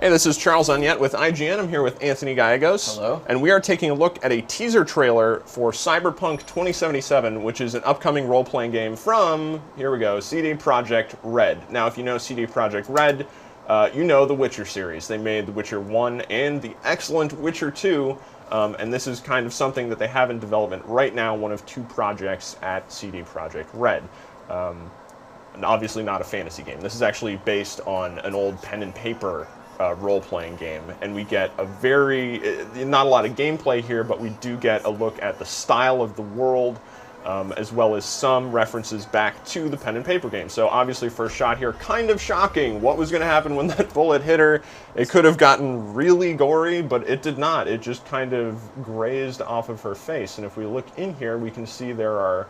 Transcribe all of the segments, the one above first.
Hey, this is Charles Onyett with IGN. I'm here with Anthony Gallegos. Hello. And we are taking a look at a teaser trailer for Cyberpunk 2077, which is an upcoming role-playing game from, here we go, CD Projekt RED. Now, if you know CD Projekt RED, you know the Witcher series. They made The Witcher 1 and the excellent Witcher 2, and this is kind of something that they have in development right now, one of two projects at CD Projekt RED. And obviously not a fantasy game. This is actually based on an old pen and paper role-playing game, and we get a very, not a lot of gameplay here, but we do get a look at the style of the world, as well as some references back to the pen and paper game. So obviously, first shot here, kind of shocking. What was going to happen when that bullet hit her? It could have gotten really gory, but it did not. It just kind of grazed off of her face, and if we look in here, we can see there are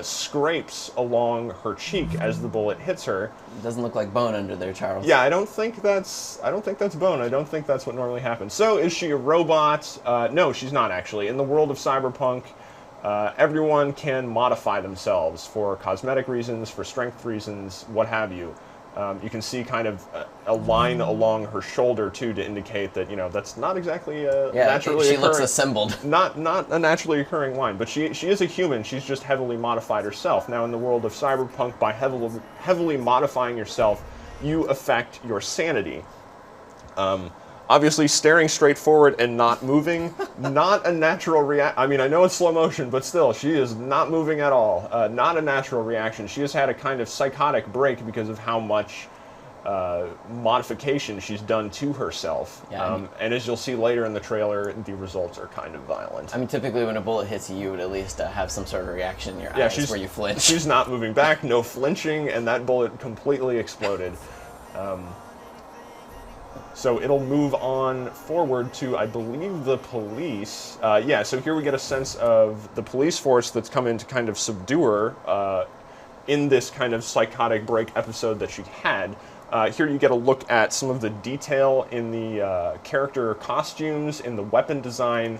scrapes along her cheek as the bullet hits her. It doesn't look like bone under there, Charles. Yeah, I don't think that's bone. I don't think that's what normally happens. So, is she a robot? No, she's not actually. In the world of Cyberpunk, everyone can modify themselves for cosmetic reasons, for strength reasons, what have you. You can see kind of a line along her shoulder too to indicate that, you know, that's not exactly a naturally she occurring, looks assembled. Not a naturally occurring line, but she is a human. She's just heavily modified herself. Now, in the world of Cyberpunk, by heavily modifying yourself, you affect your sanity. Obviously, staring straight forward and not moving, not a natural reaction. I mean, I know it's slow motion, but still, she is not moving at all. Not a natural reaction. She has had a kind of psychotic break because of how much modification she's done to herself. Yeah, and as you'll see later in the trailer, the results are kind of violent. I mean, typically when a bullet hits you, you would at least have some sort of reaction in your eyes where you flinch. She's not moving back, no flinching, and that bullet completely exploded. So it'll move on forward to, I believe, the police. Yeah, so here we get a sense of the police force that's come in to kind of subdue her in this kind of psychotic break episode that she had. Here you get a look at some of the detail in the character costumes, in the weapon design.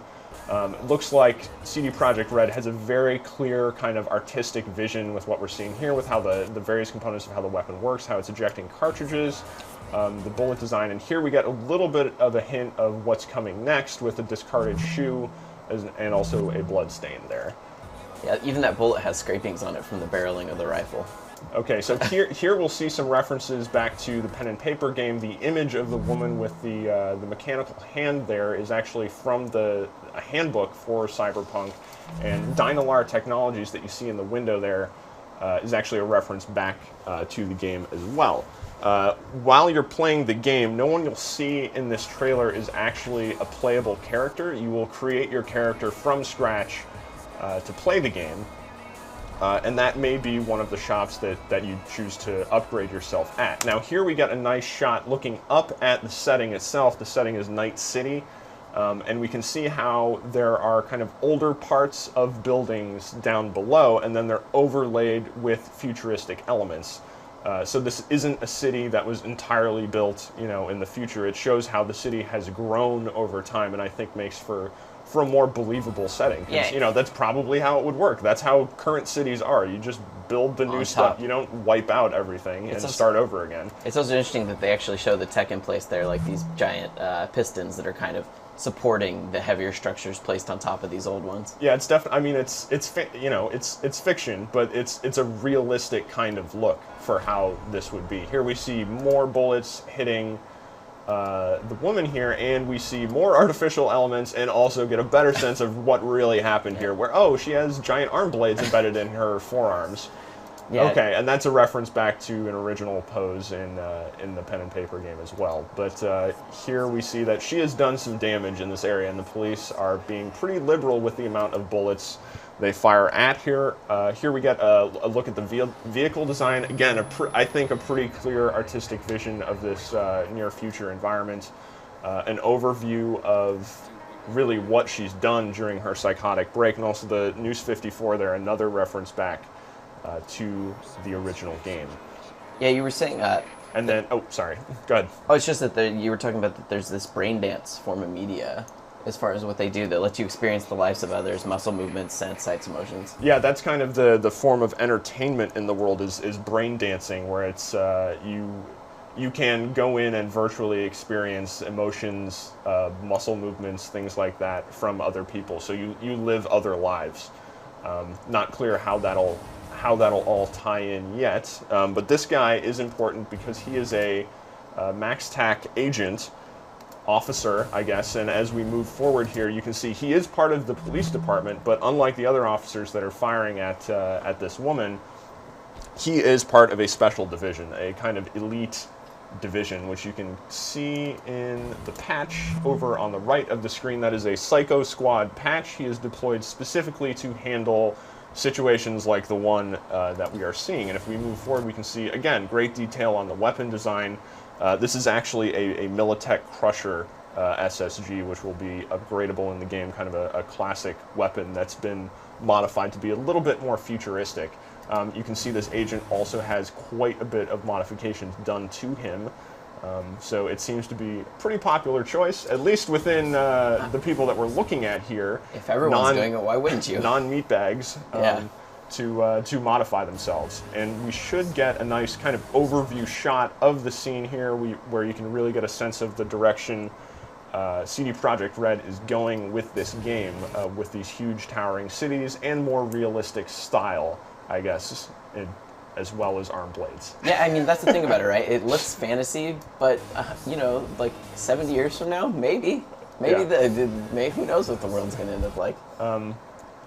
It looks like CD Projekt RED has a very clear kind of artistic vision with what we're seeing here, with how the various components of how the weapon works, how it's ejecting cartridges, the bullet design, and here we get a little bit of a hint of what's coming next with a discarded shoe and also a blood stain there. Yeah, even that bullet has scrapings on it from the barreling of the rifle. Okay, so here we'll see some references back to the pen and paper game. The image of the woman with the mechanical hand there is actually from a handbook for Cyberpunk, and Dynalar Technologies that you see in the window there is actually a reference back to the game as well. While you're playing the game, no one you'll see in this trailer is actually a playable character. You will create your character from scratch to play the game. And that may be one of the shops that you choose to upgrade yourself at. Now here we got a nice shot looking up at the setting itself. The setting is Night City, and we can see how there are kind of older parts of buildings down below, and then they're overlaid with futuristic elements. So this isn't a city that was entirely built, you know, in the future. It shows how the city has grown over time, and I think makes for a more believable setting. Yeah. You know, that's probably how it would work. That's how current cities are. You just build the new stuff. You don't wipe out everything and start over again. It's also interesting that they actually show the tech in place there, like these giant pistons that are kind of supporting the heavier structures placed on top of these old ones. Yeah, it's definitely. I mean, it's fiction, but it's a realistic kind of look for how this would be. Here we see more bullets hitting the woman here, and we see more artificial elements, and also get a better sense of what really happened here. Where she has giant arm blades embedded in her forearms. Yeah. Okay, and that's a reference back to an original pose in the pen and paper game as well. But here we see that she has done some damage in this area, and the police are being pretty liberal with the amount of bullets they fire at here. Here we get a look at the vehicle design. Again, I think a pretty clear artistic vision of this near future environment. An overview of really what she's done during her psychotic break, and also the News 54 there, another reference back to the original game. Yeah, you were saying and then, sorry, go ahead. Oh, it's just that you were talking about that there's this brain dance form of media as far as what they do that lets you experience the lives of others, muscle movements, sense, sights, emotions. Yeah, that's kind of the form of entertainment in the world is brain dancing, where it's you can go in and virtually experience emotions, muscle movements, things like that from other people. So you live other lives. Not clear how that'll all tie in yet, but this guy is important because he is a Max Tac agent, officer, I guess, and as we move forward here, you can see he is part of the police department, but unlike the other officers that are firing at this woman, he is part of a special division, a kind of elite division, which you can see in the patch over on the right of the screen. That is a Psycho Squad patch. He is deployed specifically to handle situations like the one that we are seeing. And if we move forward, we can see, again, great detail on the weapon design. This is actually a Militech Crusher SSG, which will be upgradable in the game, kind of a classic weapon that's been modified to be a little bit more futuristic. You can see this agent also has quite a bit of modifications done to him. So it seems to be a pretty popular choice, at least within the people that we're looking at here. If everyone's doing it, why wouldn't you? Non-meatbags to modify themselves. And we should get a nice kind of overview shot of the scene here where you can really get a sense of the direction CD Projekt RED is going with this game, with these huge towering cities and more realistic style, I guess, as well as arm blades. Yeah, I mean, that's the thing about it, right? It looks fantasy, but, you know, like 70 years from now, maybe. Maybe who knows what the world's going to end up like.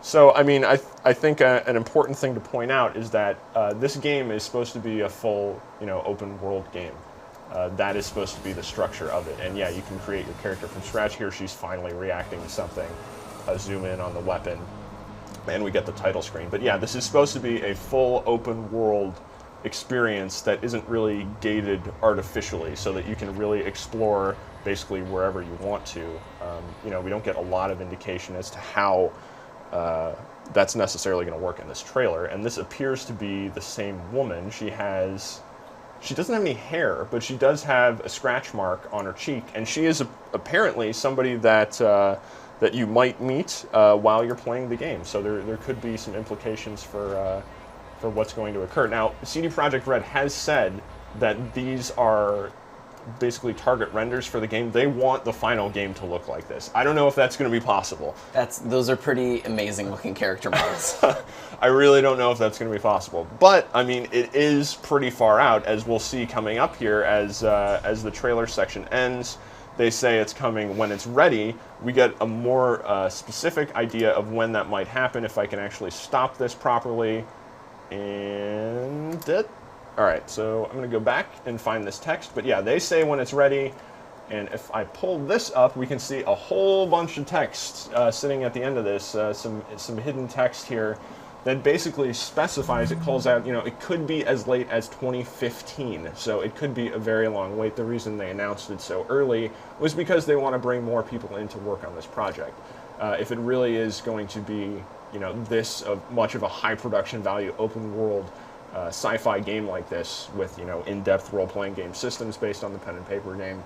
So, I mean, I think an important thing to point out is that this game is supposed to be a full, open world game. That is supposed to be the structure of it. And yeah, you can create your character from scratch. Here she's finally reacting to something. Zoom in on the weapon, and we get the title screen. But yeah, this is supposed to be a full open world experience that isn't really gated artificially, so that you can really explore basically wherever you want to. We don't get a lot of indication as to how that's necessarily going to work in this trailer. And this appears to be the same woman. She doesn't have any hair, but she does have a scratch mark on her cheek, and she is apparently somebody that you might meet while you're playing the game. So there could be some implications for what's going to occur. Now, CD Projekt RED has said that these are basically target renders for the game. They want the final game to look like this. I don't know if that's going to be possible. Those are pretty amazing looking character models. I really don't know if that's going to be possible. But, I mean, it is pretty far out, as we'll see coming up here as the trailer section ends. They say it's coming when it's ready. We get a more specific idea of when that might happen, if I can actually stop this properly. And all right, so I'm going to go back and find this text. But yeah, they say when it's ready. And if I pull this up, we can see a whole bunch of text sitting at the end of this, some hidden text here that basically specifies, it calls out, it could be as late as 2015. So it could be a very long wait. The reason they announced it so early was because they want to bring more people in to work on this project. If it really is going to be, this much of a high production value open world sci-fi game like this with, in-depth role-playing game systems based on the pen and paper game,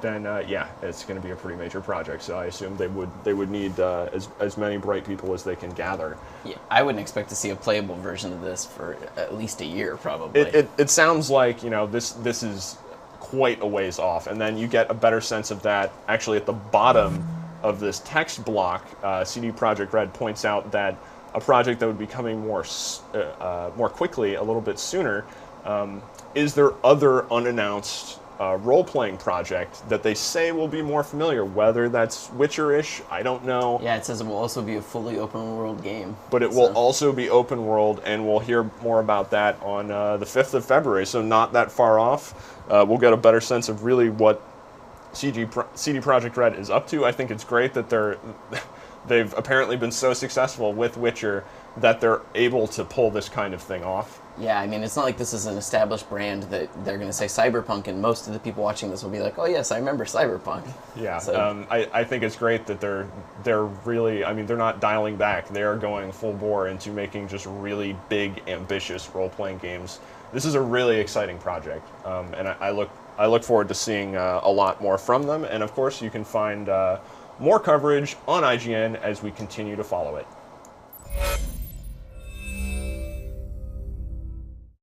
then yeah, it's going to be a pretty major project. So I assume they would need as many bright people as they can gather. Yeah, I wouldn't expect to see a playable version of this for at least a year, probably. It sounds like this is quite a ways off, and then you get a better sense of that actually at the bottom of this text block. CD Projekt RED points out that a project that would be coming more quickly, a little bit sooner, is there other unannounced role-playing project that they say will be more familiar, whether that's Witcher-ish, I don't know. Yeah, it says it will also be a fully open-world game. But it will also be open-world, and we'll hear more about that on the 5th of February, so not that far off. We'll get a better sense of really what CD Projekt RED is up to. I think it's great that they've apparently been so successful with Witcher that they're able to pull this kind of thing off. Yeah, I mean, it's not like this is an established brand that they're going to say Cyberpunk, and most of the people watching this will be like, oh yes, I remember Cyberpunk. Yeah, so, I think it's great that they're really, I mean, they're not dialing back. They are going full bore into making just really big, ambitious role-playing games. This is a really exciting project, and I look forward to seeing a lot more from them. And of course, you can find more coverage on IGN as we continue to follow it.